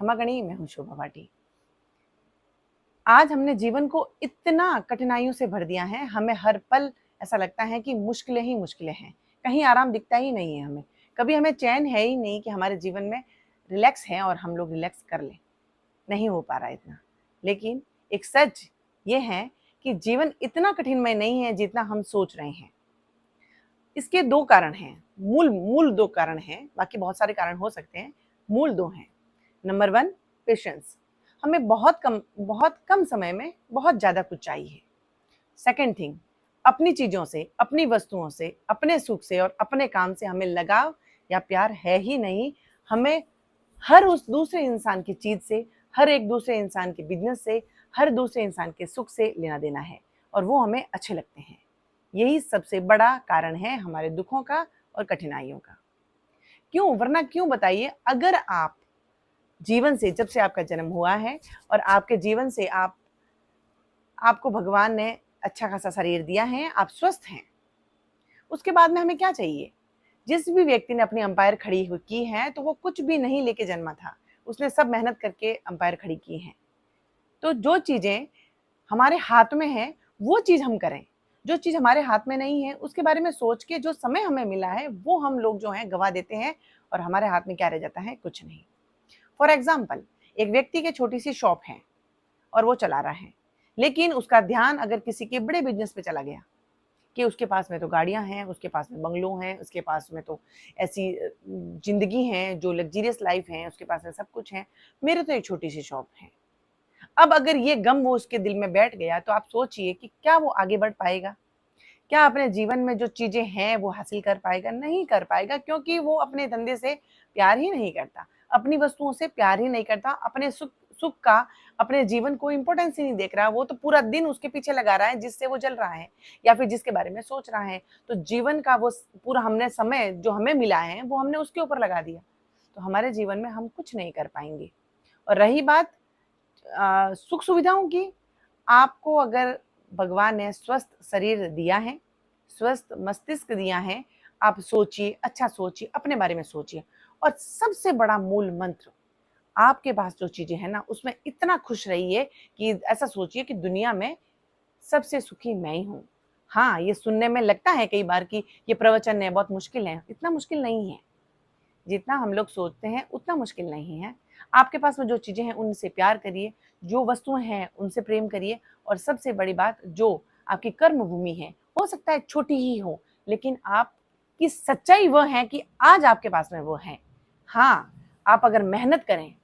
खमा गणी, मैं हूं शोभा भाटी। आज हमने जीवन को इतना कठिनाइयों से भर दिया है, हमें हर पल ऐसा लगता है कि मुश्किलें ही मुश्किलें हैं, कहीं आराम दिखता ही नहीं है हमें। कभी हमें चैन है ही नहीं कि हमारे जीवन में रिलैक्स है और हम लोग रिलैक्स कर लें, नहीं हो पा रहा है इतना। लेकिन एक सच ये है कि जीवन इतना कठिनमय नहीं है जितना हम सोच रहे हैं। इसके दो कारण हैं, मूल मूल दो कारण हैं, बाकी बहुत सारे कारण हो सकते हैं, मूल दो हैं। Number one, patience. हमें बहुत कम समय में बहुत ज़्यादा कुछ चाहिए। सेकेंड थिंग, अपनी चीज़ों से, अपनी वस्तुओं से, अपने सुख से और अपने काम से हमें लगाव या प्यार है ही नहीं। हमें हर उस दूसरे इंसान की चीज़ से, हर एक दूसरे इंसान के बिजनेस से, हर दूसरे इंसान के सुख से लेना देना है और वो हमें अच्छे लगते हैं। यही सबसे बड़ा कारण है हमारे दुखों का और कठिनाइयों का। क्यों? वरना क्यों बताइए? अगर आप जीवन से, जब से आपका जन्म हुआ है और आपके जीवन से आपको भगवान ने अच्छा खासा शरीर दिया है, आप स्वस्थ हैं, उसके बाद में हमें क्या चाहिए? जिस भी व्यक्ति ने अपनी अंपायर खड़ी की है तो वो कुछ भी नहीं लेके जन्मा था, उसने सब मेहनत करके अंपायर खड़ी की है। तो जो चीजें हमारे हाथ में है वो चीज हम करें, जो चीज हमारे हाथ में नहीं है उसके बारे में सोच के जो समय हमें मिला है वो हम लोग जो है गवा देते हैं और हमारे हाथ में क्या रह जाता है? कुछ नहीं। फॉर एग्जाम्पल, एक व्यक्ति की छोटी सी शॉप है और वो चला रहा है, लेकिन उसका ध्यान अगर किसी के बड़े बिजनेस पे चला गया कि उसके पास में तो गाड़ियां हैं, उसके पास में बंगलों हैं, उसके पास में तो ऐसी जिंदगी है जो लग्जीरियस लाइफ है, उसके पास में सब कुछ है, मेरे तो एक छोटी सी शॉप है। अब अगर ये गम वो उसके दिल में बैठ गया तो आप सोचिए कि क्या वो आगे बढ़ पाएगा? क्या अपने जीवन में जो चीजें हैं वो हासिल कर पाएगा? नहीं कर पाएगा, क्योंकि वो अपने धंधे से प्यार ही नहीं करता, अपनी वस्तुओं से प्यार ही नहीं करता, अपने सुख सुख का, अपने जीवन को इम्पोर्टेंस ही नहीं देख रहा। वो तो पूरा दिन उसके पीछे लगा रहा है जिससे वो जल रहा है या फिर जिसके बारे में सोच रहा है। तो जीवन का वो पूरा हमने समय जो हमें मिला है वो हमने उसके ऊपर लगा दिया, तो हमारे जीवन में हम कुछ नहीं कर पाएंगे। और रही बात सुख सुविधाओं की, आपको अगर भगवान ने स्वस्थ शरीर दिया है, स्वस्थ मस्तिष्क दिया है, आप सोचिए, अच्छा सोचिए, अपने बारे में सोचिए। और सबसे बड़ा मूल मंत्र, आपके पास जो चीजें हैं ना उसमें इतना खुश रहिए कि ऐसा सोचिए कि दुनिया में सबसे सुखी मैं ही हूँ। हाँ, ये सुनने में लगता है कई बार कि ये प्रवचन है, बहुत मुश्किल है। इतना मुश्किल नहीं है, जितना हम लोग सोचते हैं उतना मुश्किल नहीं है। आपके पास में जो चीजें हैं उनसे प्यार करिए, जो वस्तुएं हैं उनसे प्रेम करिए। और सबसे बड़ी बात, जो आपकी कर्म भूमि है, हो सकता है छोटी ही हो, लेकिन आपकी सच्चाई वह है कि आज आपके पास में वो है। हाँ, आप अगर मेहनत करें,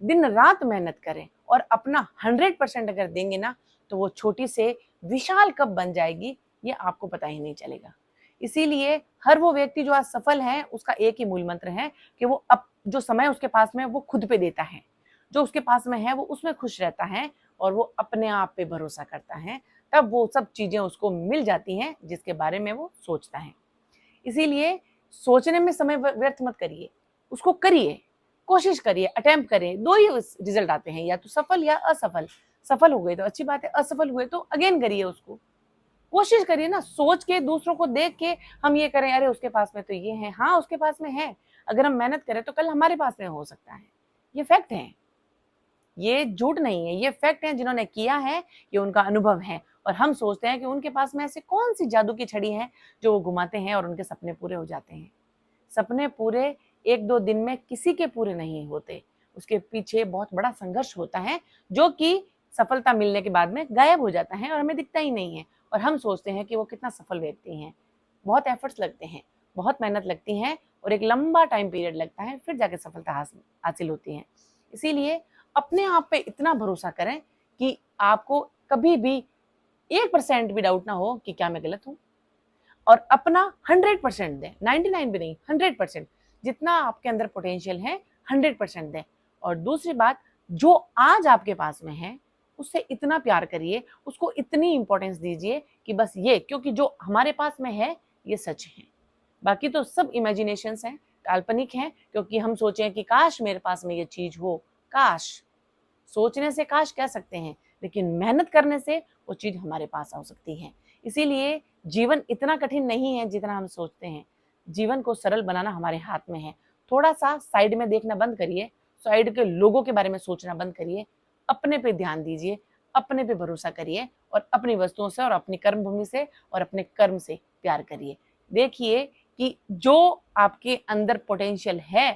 दिन रात मेहनत करें और अपना 100% अगर देंगे ना, तो वो छोटी से विशाल कब बन जाएगी ये आपको पता ही नहीं चलेगा। इसीलिए हर वो व्यक्ति जो आज सफल है उसका एक ही मूल मंत्र है कि वो अब जो समय उसके पास में वो खुद पे देता है, जो उसके पास में है वो उसमें खुश रहता है और वो अपने आप पे भरोसा करता है। तब वो सब चीजें उसको मिल जाती हैं जिसके बारे में वो सोचता है। इसीलिए सोचने में समय व्यर्थ मत करिए, उसको करिए, कोशिश करिए, अटेम्प्ट करें। दो ही रिजल्ट आते हैं, या तो सफल या असफल। सफल हो गए तो अच्छी बात है, असफल हुए तो अगेन करिए उसको। कोशिश करिए ना, सोच के, दूसरों को देख के हम ये करें, अरे उसके पास में तो ये है, हाँ उसके पास में है, अगर हम मेहनत करें तो कल हमारे पास में हो सकता है। ये फैक्ट है, ये झूठ नहीं है, ये फैक्ट है। जिन्होंने किया है ये उनका अनुभव है। और हम सोचते हैं कि उनके पास में ऐसी कौन सी जादू की छड़ी है जो वो घुमाते हैं और उनके सपने पूरे हो जाते हैं। सपने पूरे एक दो दिन में किसी के पूरे नहीं होते, उसके पीछे बहुत बड़ा संघर्ष होता है जो कि सफलता मिलने के बाद में गायब हो जाता है और हमें दिखता ही नहीं है। और हम सोचते हैं कि वो कितना सफल व्यक्ति हैं। बहुत एफर्ट्स लगते हैं, बहुत मेहनत लगती है और एक लंबा टाइम पीरियड लगता है, फिर जाके सफलता हासिल होती है। इसीलिए अपने आप पे इतना भरोसा करें कि आपको कभी भी 1% भी डाउट ना हो कि क्या मैं गलत हूं, और अपना 100% दें, 99 भी नहीं, 100%। जितना आपके अंदर पोटेंशियल है 100% दें। और दूसरी बात, जो आज आपके पास में है उससे इतना प्यार करिए, उसको इतनी इंपॉर्टेंस दीजिए कि बस ये, क्योंकि जो हमारे पास में है ये सच है, बाकी तो सब इमेजिनेशंस हैं, काल्पनिक हैं। क्योंकि हम सोचें कि काश मेरे पास में ये चीज हो, काश, सोचने से काश कह सकते हैं, लेकिन मेहनत करने से वो चीज हमारे पास आ सकती है। इसीलिए जीवन इतना कठिन नहीं है जितना हम सोचते हैं। जीवन को सरल बनाना हमारे हाथ में है। थोड़ा सा साइड में देखना बंद करिए, साइड के लोगों के बारे में सोचना बंद करिए, अपने पे ध्यान दीजिए, अपने पे भरोसा करिए और अपनी वस्तुओं से और अपनी कर्म भूमि से और अपने कर्म से प्यार करिए। देखिए कि जो आपके अंदर पोटेंशियल है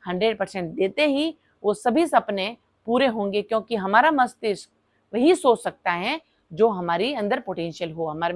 100% देते ही वो सभी सपने पूरे होंगे, क्योंकि हमारा मस्तिष्क वही सोच सकता है जो हमारी अंदर पोटेंशियल हो, हमारे में